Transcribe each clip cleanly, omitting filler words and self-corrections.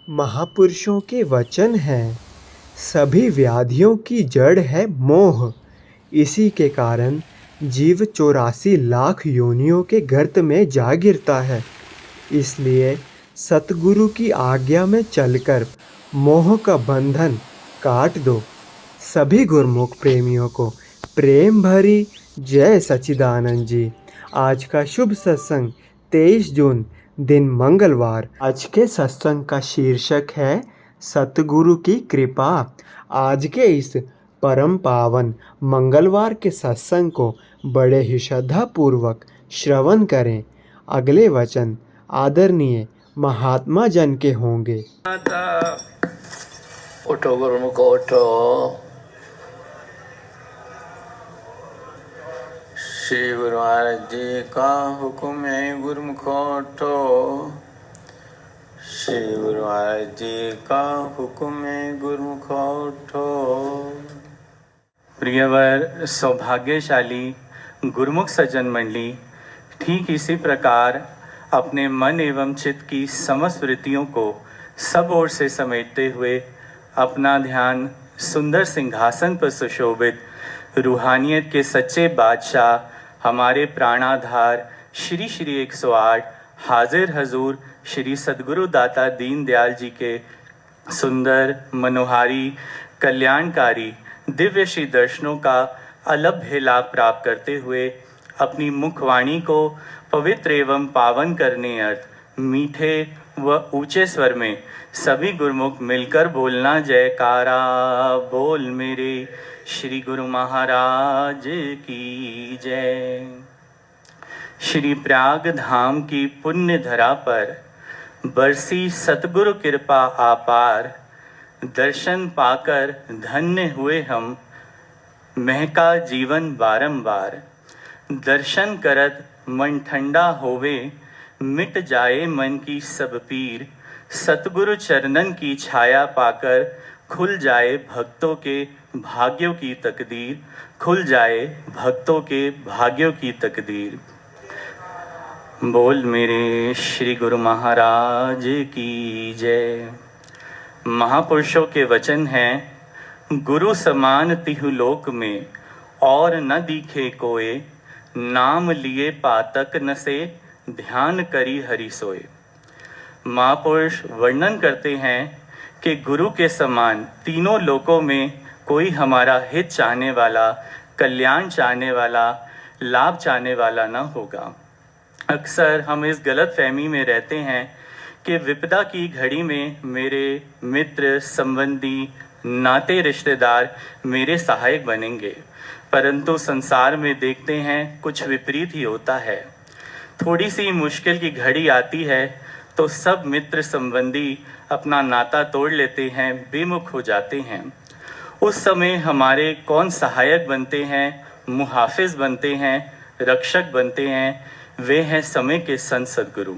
महापुरुषों के वचन हैं, सभी व्याधियों की जड़ है मोह। इसी के कारण जीव 84 लाख योनियों के गर्त में जा गिरता है। इसलिए सतगुरु की आज्ञा में चलकर मोह का बंधन काट दो। सभी गुरमुख प्रेमियों को प्रेम भरी जय सच्चिदानंद जी। आज का शुभ सत्संग 23 जून दिन मंगलवार। आज के सत्संग का शीर्षक है सतगुरु की कृपा। आज के इस परम पावन मंगलवार के सत्संग को बड़े ही श्रद्धापूर्वक श्रवण करें। अगले वचन आदरणीय महात्मा जन के होंगे। उठो गुरुमुख उठो, श्री गुरु महाराज जी का हुक्म है गुरुमुख उठो। श्री गुरु महाराज जी का हुक्म है गुरुमुख उठो। प्रियवर सौभाग्यशाली गुरुमुख सज्जन मंडली, ठीक इसी प्रकार अपने मन एवं चित्त की समस्त वृत्तियों को सब ओर से समेटते हुए अपना ध्यान सुंदर सिंहासन पर सुशोभित रूहानियत के सच्चे बादशाह हमारे प्राणाधार श्री श्री 108 हाजिर हजूर श्री सद्गुरु दाता दीन दयाल जी के सुंदर मनोहारी कल्याणकारी दिव्य श्री दर्शनों का अलभ्य लाभ प्राप्त करते हुए अपनी मुखवाणी को पवित्र एवं पावन करने अर्थ मीठे व ऊंचे स्वर में सभी गुरुमुख मिलकर बोलना जयकारा बोल मेरे श्री गुरु महाराज की जय। श्री प्रयाग धाम की पुण्य धरा पर बरसी सतगुरु कृपा आपार। दर्शन पाकर धन्य हुए हम, महका जीवन बारंबार। दर्शन करत मन ठंडा होवे, मिट जाए मन की सब पीर। सतगुरु चरणन की छाया पाकर खुल जाए भक्तों के भाग्यों की तकदीर। खुल जाए भक्तों के भाग्यों की तकदीर। बोल मेरे श्री गुरु महाराज की जय। महापुरुषों के वचन हैं, गुरु समान तिहु लोक में और न दिखे कोय। नाम लिए पातक न से, ध्यान करी हरि सोए। महापुरुष वर्णन करते हैं कि गुरु के समान तीनों लोकों में कोई हमारा हित चाहने वाला, कल्याण चाहने वाला, लाभ चाहने वाला न होगा। अक्सर हम इस गलत फहमी में रहते हैं कि विपदा की घड़ी में मेरे मित्र, संबंधी, नाते रिश्तेदार मेरे सहायक बनेंगे, परंतु संसार में देखते हैं कुछ विपरीत ही होता है। थोड़ी सी मुश्किल की घड़ी आती है तो सब मित्र संबंधी अपना नाता तोड़ लेते हैं, बेमुख हो जाते हैं। उस समय हमारे कौन सहायक बनते हैं, मुहाफिज बनते हैं, रक्षक बनते हैं, वे हैं समय के संत सद्गुरु।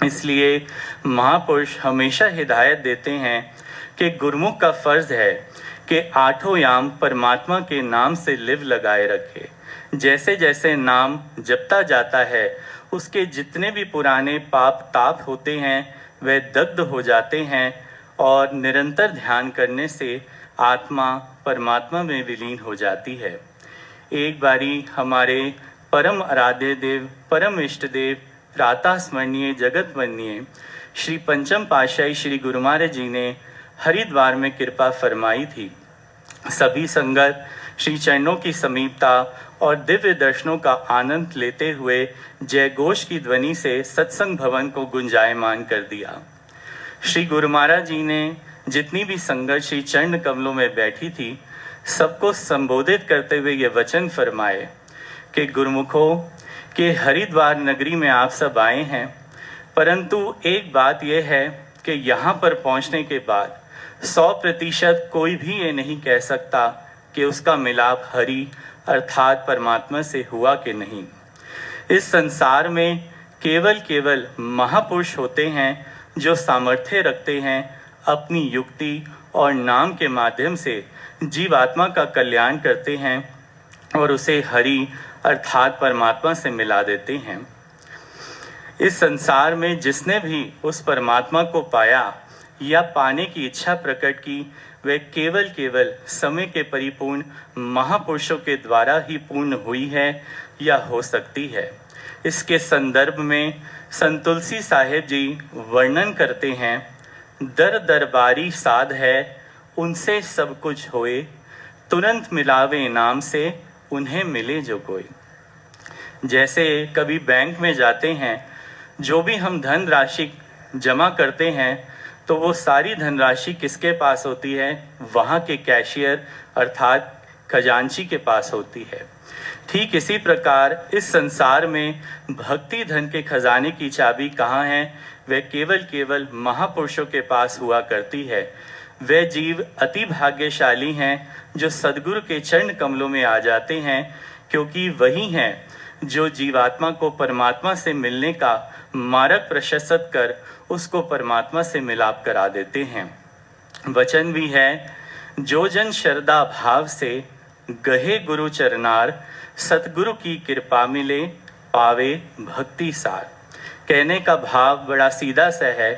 इसलिए महापुरुष हमेशा हिदायत देते हैं कि गुरुमुख का फर्ज है कि आठों याम परमात्मा के नाम से लिव लगाए रखे। जैसे जैसे नाम जपता जाता है, उसके जितने भी पुराने पाप ताप होते हैं वे दग्ध हो जाते हैं और निरंतर ध्यान करने से आत्मा परमात्मा में विलीन हो जाती है। एक बारी हमारे परम आराध्य देव, परम इष्ट देव, प्रातः स्मरणीय जगत वंदनीय श्री पंचम पातशाही श्री गुरु महाराज जी ने हरिद्वार में कृपा फरमाई थी। सभी संगत श्री चरणों की समीपता और दिव्य दर्शनों का आनंद लेते हुए जय घोष की ध्वनि से सत्संग भवन को गुंजायमान कर दिया। श्री गुरु महाराज जी ने जितनी भी संगत श्री चरण कमलों में बैठी थी, सबको संबोधित करते हुए ये वचन फरमाए कि गुरुमुखों के हरिद्वार नगरी में आप सब आए हैं, परंतु एक बात यह है कि यहाँ पर पहुँचने के बाद 100% कोई भी ये नहीं कह सकता कि उसका मिलाप हरि अर्थात परमात्मा से हुआ कि नहीं। इस संसार में केवल महापुरुष होते हैं जो सामर्थ्य रखते हैं अपनी युक्ति और नाम के माध्यम से जीवात्मा का कल्याण करते हैं और उसे हरि अर्थात परमात्मा से मिला देते हैं। इस संसार में जिसने भी उस परमात्मा को पाया या पाने की इच्छा प्रकट की, वह केवल समय के परिपूर्ण महापुरुषों के द्वारा ही पूर्ण हुई है या हो सकती है। इसके संदर्भ में संत तुलसी साहेब जी वर्णन करते हैं, दर दरबारी साध है उनसे सब कुछ होए, तुरंत मिलावे नाम से उन्हें मिले जो कोई। जैसे कभी बैंक में जाते हैं, जो भी हम धन राशि जमा करते हैं तो वो सारी धनराशि किसके पास होती है? वहाँ के कैशियर अर्थात खजांची के पास होती है। ठीक इसी प्रकार इस संसार में भक्ति धन के खजाने की चाबी कहाँ है? वह केवल महापुरुषों के पास हुआ करती है। वे जीव अति भाग्यशाली हैं जो सद्गुरु के चरण कमलों में आ जाते हैं, क्योंकि वही हैं जो जीवात्मा को परमात्मा से मिलने का मार्ग प्रशस्त कर उसको परमात्मा से मिलाप करा देते हैं। वचन भी है, जो जन श्रद्धा भाव से गहे गुरु चरनार, सतगुरु की कृपा मिले पावे भक्ति सार। कहने का भाव बड़ा सीधा सा है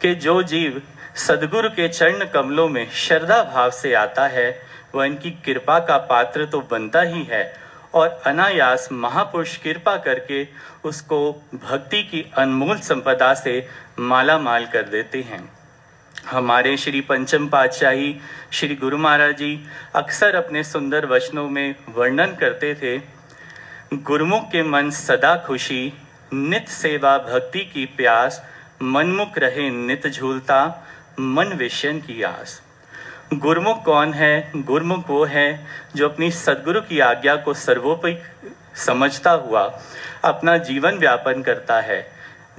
कि जो जीव सदगुरु के चरण कमलों में श्रद्धा भाव से आता है वह इनकी कृपा का पात्र तो बनता ही है, और अनायास महापुरुष कृपा करके उसको भक्ति की अनमोल संपदा से माला माल कर देते हैं। हमारे श्री पंचम पातशाही श्री गुरु महाराज जी अक्सर अपने सुंदर वचनों में वर्णन करते थे, गुरुमुख के मन सदा खुशी, नित सेवा भक्ति की प्यास, मनमुख रहे नित झूलता, मन विषयन की आस। गुरुमुख कौन है? गुरुमुख वो है जो अपनी सद्गुरु की आज्ञा को सर्वोपरि समझता हुआ अपना जीवन व्यापन करता है।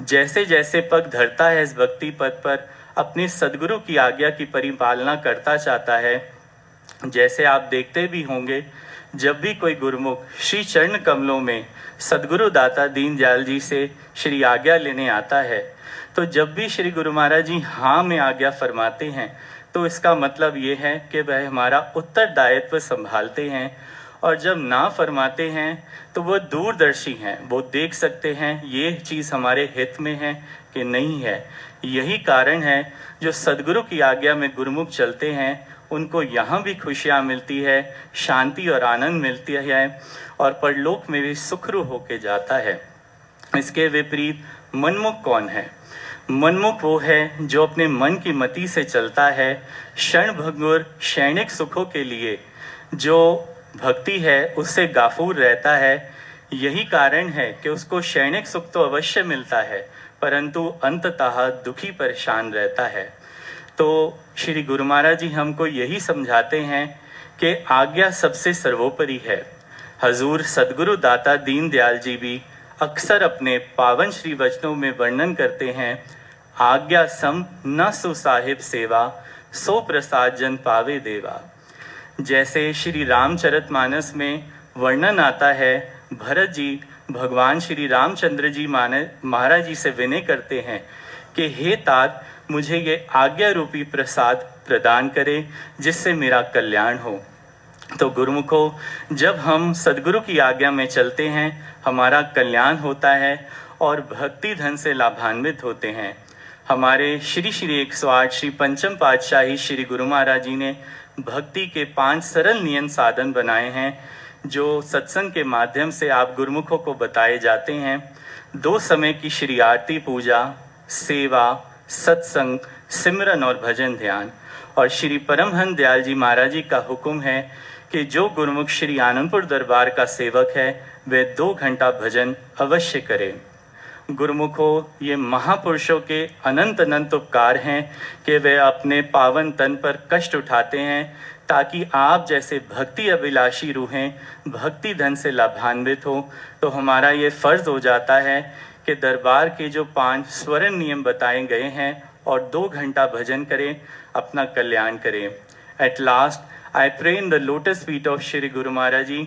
जैसे जैसे पग धरता है इस भक्ति पद पर, अपने सद्गुरु की आज्ञा की परिपालना करता चाहता है। जैसे आप देखते भी होंगे, जब भी कोई गुरुमुख श्री चरण कमलों में सद्गुरु दाता दीन दयाल जी से श्री आज्ञा लेने आता है, तो जब भी श्री गुरु महाराज जी हाँ में आज्ञा फरमाते हैं तो इसका मतलब ये है कि वह हमारा उत्तरदायित्व संभालते हैं, और जब ना फरमाते हैं तो वो दूरदर्शी हैं, वो देख सकते हैं ये चीज़ हमारे हित में है कि नहीं है। यही कारण है जो सद्गुरु की आज्ञा में गुरुमुख चलते हैं उनको यहाँ भी खुशियाँ मिलती है, शांति और आनंद मिलती है, और परलोक में भी सुखरू होके जाता है। इसके विपरीत मनमुख कौन है? मनमुख वो है जो अपने मन की मति से चलता है, क्षण भंगुर क्षणिक सुखों के लिए जो भक्ति है उससे गाफूर रहता है। यही कारण है कि उसको क्षणिक सुख तो अवश्य मिलता है, परंतु अंततः दुखी परेशान रहता है। तो श्री गुरु महाराज जी हमको यही समझाते हैं कि आज्ञा सबसे सर्वोपरि है। हजूर सदगुरु दाता दीन दयाल जी भी अक्सर अपने पावन श्री वचनों में वर्णन करते हैं, आज्ञा सम न सु साहिब सेवा, सो प्रसाद जन पावे देवा। जैसे श्री रामचरितमानस में वर्णन आता है, भरत जी भगवान श्री रामचंद्र जी महाराज जी से विनय करते हैं कि हे तात, मुझे ये आज्ञा रूपी प्रसाद प्रदान करे जिससे मेरा कल्याण हो। तो गुरुमुखो, जब हम सदगुरु की आज्ञा में चलते हैं हमारा कल्याण होता है और भक्ति धन से लाभान्वित होते हैं। हमारे श्री 108 श्री पंचम पातशाही श्री गुरु महाराज जी ने भक्ति के 5 सरल नियम साधन बनाए हैं जो सत्संग के माध्यम से आप गुरुमुखों को बताए जाते हैं। 2 समय की श्री आरती पूजा, सेवा, सत्संग, सिमरन और भजन ध्यान। और श्री परमहंस दयाल जी महाराज जी का हुक्म है कि जो गुरुमुख श्री आनंदपुर दरबार का सेवक है वह 2 घंटा भजन अवश्य करे। गुरुमुखों, ये महापुरुषों के अनंत अनंत उपकार हैं कि वे अपने पावन तन पर कष्ट उठाते हैं ताकि आप जैसे भक्ति अभिलाषी रूहें भक्ति धन से लाभान्वित हो। तो हमारा ये फर्ज हो जाता है कि दरबार के जो 5 स्वर्ण नियम बताए गए हैं और 2 घंटा भजन करें, अपना कल्याण करें। At last, I pray in the lotus feet of Shri Guru Maharaj Ji,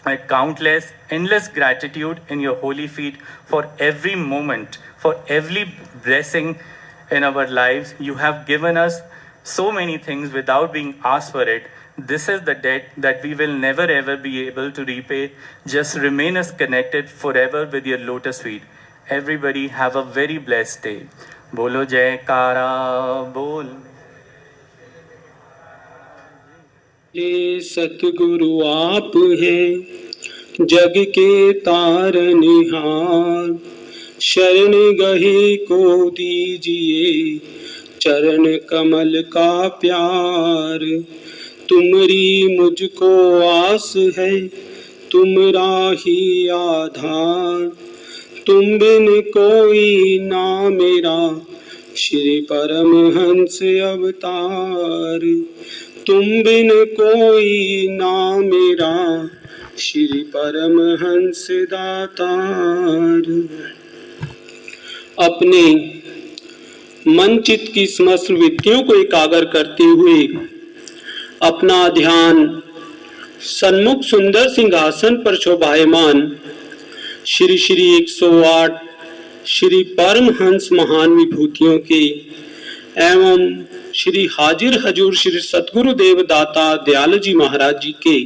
my countless, endless gratitude in your holy feet for every moment, for every blessing in our lives. You have given us so many things without being asked for it. This is the debt that we will never ever be able to repay. Just remain us connected forever with your lotus feet. Everybody have a very blessed day. बोलो जयकारा बोल। ये सतगुरु आप हैं जग के तारनिहार, शरण गहे को दीजिए चरण कमल का प्यार। तुमरी मुझको आस है तुमरा ही आधार, तुम बिन कोई ना मेरा श्री परमहंस अवतार। तुम बिन कोई ना मेरा श्री परमहंस दातार। अपने मन चित्त की समस्त वृत्तियों को एकाग्र करते हुए अपना ध्यान सन्मुख सुंदर सिंहासन पर शोभायमान श्री श्री 108 श्री परमहंस महान विभूतियों के एवं श्री हाजिर हजूर श्री सतगुरु देव दाता दयाल जी महाराज जी के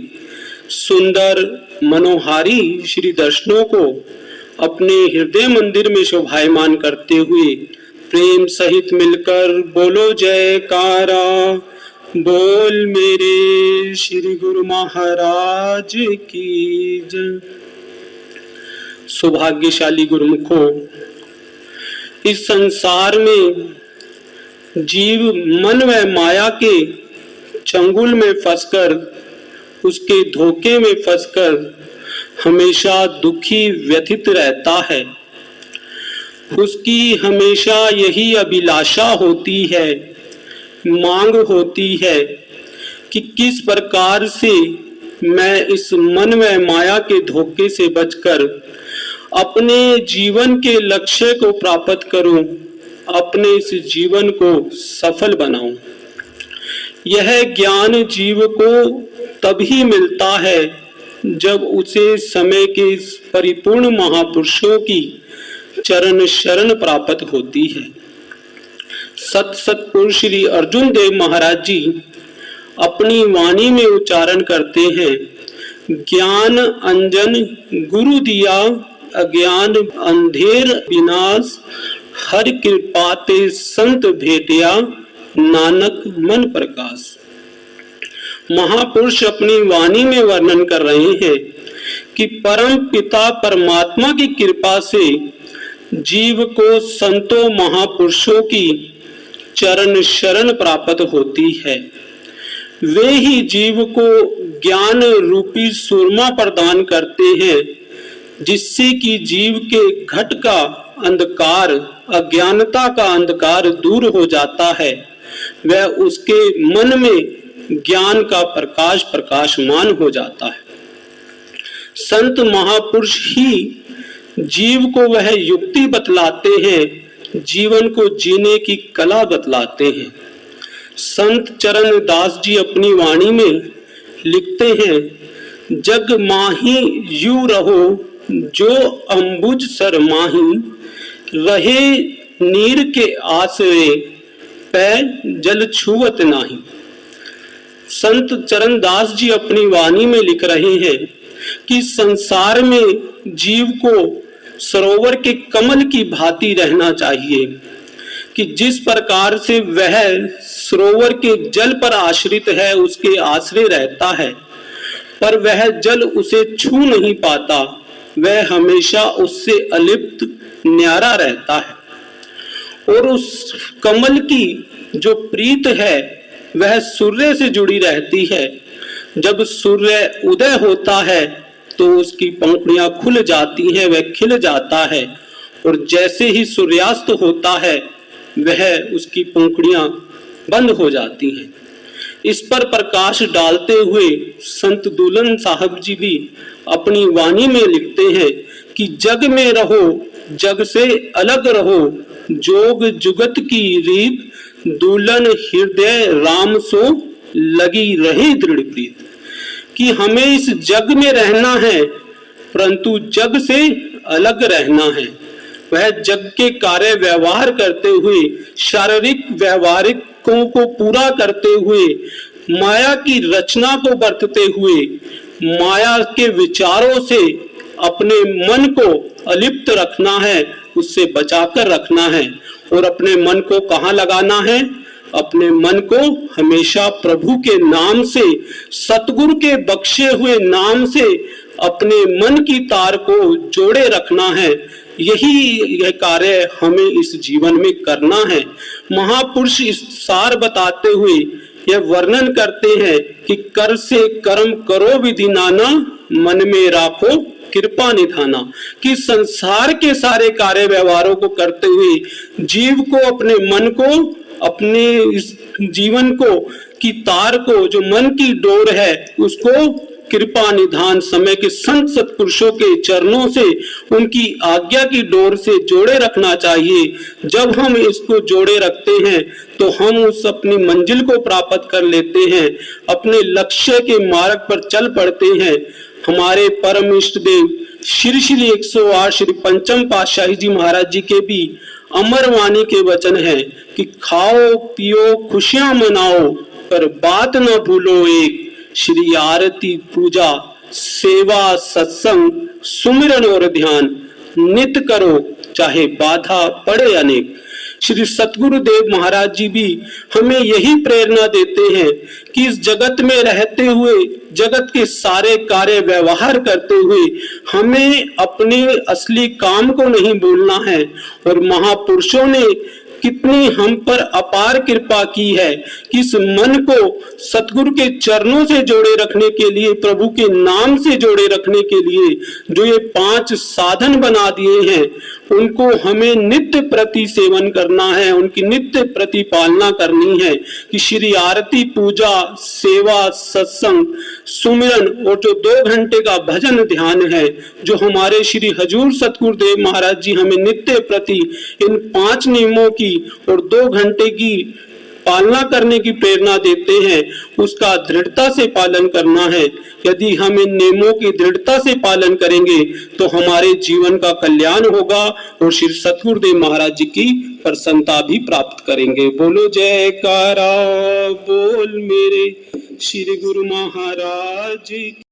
सुंदर मनोहारी श्री दर्शनों को अपने हृदय मंदिर में शोभायमान करते हुए प्रेम सहित मिलकर बोलो जयकारा बोल मेरे श्री गुरु महाराज की जय। सौभाग्यशाली गुरुमुखों, इस संसार में जीव मन व माया के चंगुल में फंसकर, उसके धोखे में फंसकर हमेशा दुखी व्यथित रहता है। उसकी हमेशा यही अभिलाषा होती है, मांग होती है कि किस प्रकार से मैं इस मन व माया के धोखे से बचकर अपने जीवन के लक्ष्य को प्राप्त करूं, अपने इस जीवन को सफल बनाऊं। यह ज्ञान जीव को तभी मिलता है जब उसे समय के परिपूर्ण महापुरुषों की चरण शरण प्राप्त होती है। सतपुरुष श्री अर्जुन देव महाराज जी अपनी वाणी में उच्चारण करते हैं, ज्ञान अंजन गुरु दिया अज्ञान अंधेर विनाश, हर कृपा ते संत भेटिया नानक मन प्रकाश। महापुरुष अपनी वाणी में वर्णन कर रहे हैं कि परम पिता परमात्मा की कृपा से जीव को संतों महापुरुषों की चरण शरण प्राप्त होती है। वे ही जीव को ज्ञान रूपी सुरमा प्रदान करते हैं, जिससे कि जीव के घट का अंधकार, अज्ञानता का अंधकार दूर हो जाता है। वह उसके मन में ज्ञान का प्रकाश प्रकाशमान हो जाता है। संत महापुरुष ही जीव को वह युक्ति बतलाते हैं, जीवन को जीने की कला बतलाते हैं। संत चरण दास जी अपनी वाणी में लिखते हैं, जग माही यू रहो जो अंबुज सर माही, रहे नीर के आसरे पै जल छुवत नाही। संत चरण दास जी अपनी वाणी में लिख रहे हैं कि संसार में जीव को सरोवर के कमल की भांति रहना चाहिए, कि जिस प्रकार से वह सरोवर के जल पर आश्रित है, उसके आश्रय रहता है, पर वह जल उसे छू नहीं पाता, वह हमेशा उससे अलिप्त न्यारा रहता है। और उस कमल की जो प्रीत है वह सूर्य से जुड़ी रहती है। जब सूर्य उदय होता है तो उसकी पंखुड़ियां खुल जाती हैं, वह खिल जाता है, और जैसे ही सूर्यास्त होता है वह उसकी पंखुड़ियां बंद हो जाती हैं। इस पर प्रकाश डालते हुए संत दुल्हन साहब जी भी अपनी वाणी में लिखते हैं कि जग में रहो जग से अलग रहो, जोग जुगत की रीत, दुल्हन हृदय राम सो लगी रहे दृढ़ प्रीत। कि हमें इस जग में रहना है परंतु जग से अलग रहना है। वह जग के कार्य व्यवहार करते हुए, शारीरिक व्यवहारिकों को पूरा करते हुए, माया की रचना को बरतते हुए, माया के विचारों से अपने मन को अलिप्त रखना है, उससे बचाकर रखना है। और अपने मन को कहाँ लगाना है? अपने मन को हमेशा प्रभु के नाम से, सतगुरु के बख्शे हुए नाम से अपने मन की तार को जोड़े रखना है। यह कार्य हमें इस जीवन में करना है। महापुरुष इस सार बताते हुए यह वर्णन करते हैं कि कर से कर्म करो विधि नाना, मन में राखो कृपा निधाना। कि संसार के सारे कार्य व्यवहारों को करते हुए जीव को अपने मन को, अपने इस जीवन को की तार को, जो मन की डोर है, उसको कृपा निधान समय के संत सत्पुरुषों के चरणों से, उनकी आज्ञा की डोर से जोड़े रखना चाहिए। जब हम इसको जोड़े रखते हैं तो हम उस अपनी मंजिल को प्राप्त कर लेते हैं, अपने लक्ष्य के मार्ग पर चल पड़ते हैं। हमारे परम इष्ट देव श्री श्री 108 श्री पंचम पातशाही जी महाराज जी के भी अमर वाणी के वचन है कि खाओ पियो खुशियां मनाओ, पर बात न भूलो एक, श्री आरती पूजा सेवा सत्संग सुमिरन और ध्यान नित करो, चाहे बाधा पड़े अनेक। श्री सतगुरुदेव महाराज जी भी हमें यही प्रेरणा देते हैं कि इस जगत में रहते हुए, जगत के सारे कार्य व्यवहार करते हुए हमें अपने असली काम को नहीं भूलना है। और महापुरुषों ने कितनी हम पर अपार कृपा की है कि इस मन को सतगुरु के चरणों से जोड़े रखने के लिए, प्रभु के नाम से जोड़े रखने के लिए जो ये 5 साधन बना दिए हैं, उनको हमें नित्य प्रति सेवन करना है, उनकी नित्य प्रति पालना करनी है। कि श्री आरती पूजा सेवा सत्संग सुमिरन और जो 2 घंटे का भजन ध्यान है, जो हमारे श्री हजूर सतगुरुदेव महाराज जी हमें नित्य प्रति इन 5 नियमों की और 2 घंटे की पालना करने की प्रेरणा देते हैं, उसका दृढ़ता से पालन करना है। यदि हम इन नियमों की दृढ़ता से पालन करेंगे तो हमारे जीवन का कल्याण होगा और श्री सतगुरुदेव महाराज जी की प्रसन्नता भी प्राप्त करेंगे। बोलो जयकारा बोल मेरे श्री गुरु महाराज जी।